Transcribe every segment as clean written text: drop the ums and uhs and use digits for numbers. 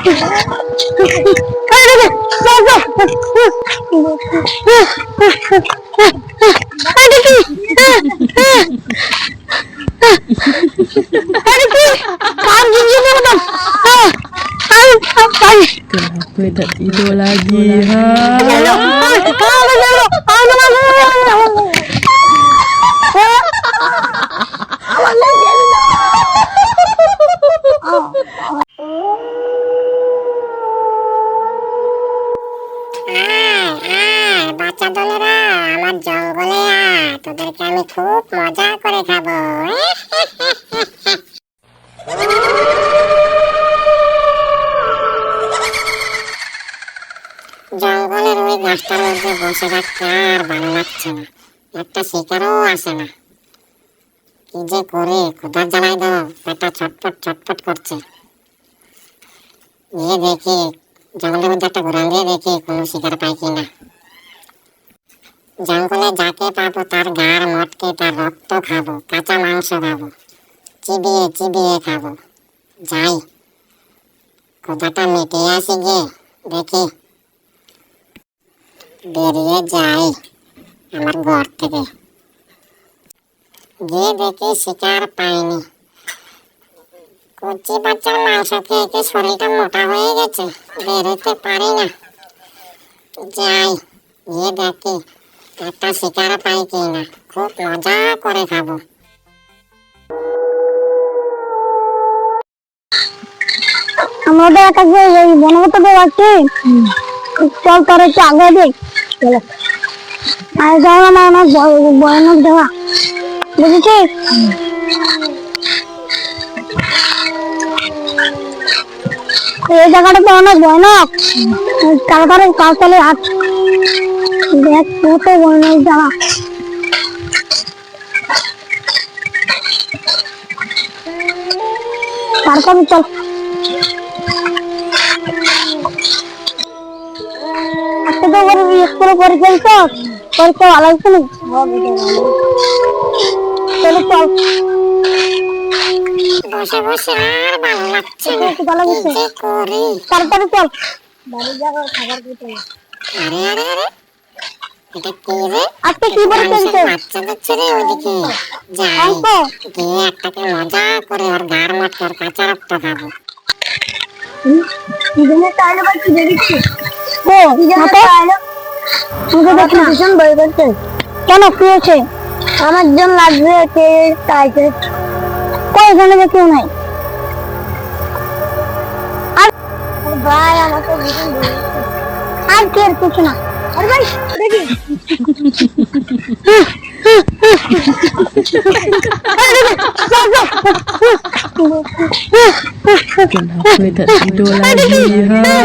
Kenapa tak tidur lagi? Ha? বাচ্চা দলেরা আমার জঙ্গলে আয়, তোদেরকে আমি খুব মজা করে খাবো। জঙ্গলের ওই গাছটার মধ্যে বসে থাকতে আর ভালো লাগছে না, একটা শিকারও আসে না। কি যে করে, ক্ষুধার জ্বালায় তো পেটটা ছটফট ছটফট করছে। গিয়ে দেখি জঙ্গলের মধ্যে একটা ঘুরান দিয়ে দেখি কোনো শিকার পাই কিনা। জঙ্গলে যাকে পাবো তার গাড় মটকে তার রক্ত খাবো, কাঁচা মাংস খাবো, চিবিয়ে চিবিয়ে খাবো। যাই, ক্ষুধাটা মিটিয়ে আসি, গিয়ে দেখি, বেরিয়ে যাই আমার ঘর থেকে। গিয়ে দেখি শিকার পাইনি। কচি বাচ্চার মাংস খেয়ে খেয়ে শরীরটা মোটা হয়ে গেছে, বেরোতে পারি না। যাই, গিয়ে দেখি একটা শিকার পাই কিনা, খুব মজা করে খাবো। আমাদের একটা বনগত আছে, চল তোর একটু আগে দিই। চলো, আর যাও না, অনেক ভয়ানক দেখা, বুঝেছিস? এই জায়গাটা তো অনেক ভয়ানক, তাড়াতাড়ি হাট দেখ, কত ভয়ানক জায়গা। তারপরে চল, আজকে তো স্কুলে পরীক্ষা দিত, পরীক্ষা ভালো হয়েছে না? চলো চল, বসে বসে আর ভালো লাগছে না, ভালো কি হয়েছে, যে করি। তাড়াতাড়ি চল, বাড়ির জায়গায় খাবার খেতে। আরে আরে আরে, এটা কি রে? আজকে কি পরীক্ষা দিত? বাচ্চা দিচ্ছে রে ওইদিকে। যাই, গিয়ে একটাকে মজা করে ওর গাড় মটকে ওর কাঁচা রক্ত খাবো। কেন কি হয়েছে? আমার জন্য লাগবে, এখানে যে কেউ নাই। ভাই আমাকে আর কি, আর কিছু না। আরে ভাই দেখি, Kenapa tak tidur lagi? Ha?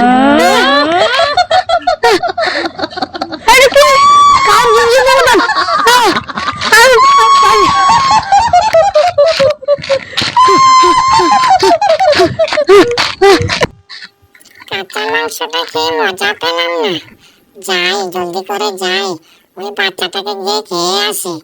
কাঁচা মাংসটা খেয়ে মজা পেলাম না। যাই, জলদি করে যাই, ওই বাচ্চাটাকে গিয়ে খেয়ে আসি।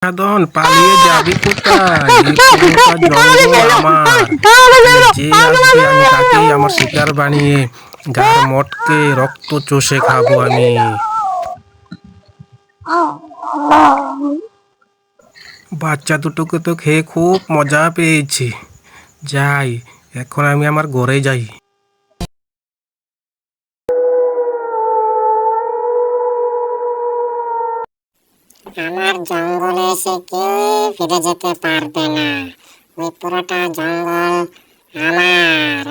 সাধন, পালিয়ে যাবি কোথায়? জঙ্গল আমার, যে আসবে আমি তাকেই আমার শিকার বানিয়ে গার মটকে রক্ত চষে খাবো আমি। বাচ্চা দুটোকে তো খেয়ে খুব মজা পেয়েছি। যাই, এখন আমি আমার ঘরে যাই। আমার জঙ্গলে এসে কেউ ফিরে যেতে পারবে না, ওই পুরোটা জঙ্গল আমার।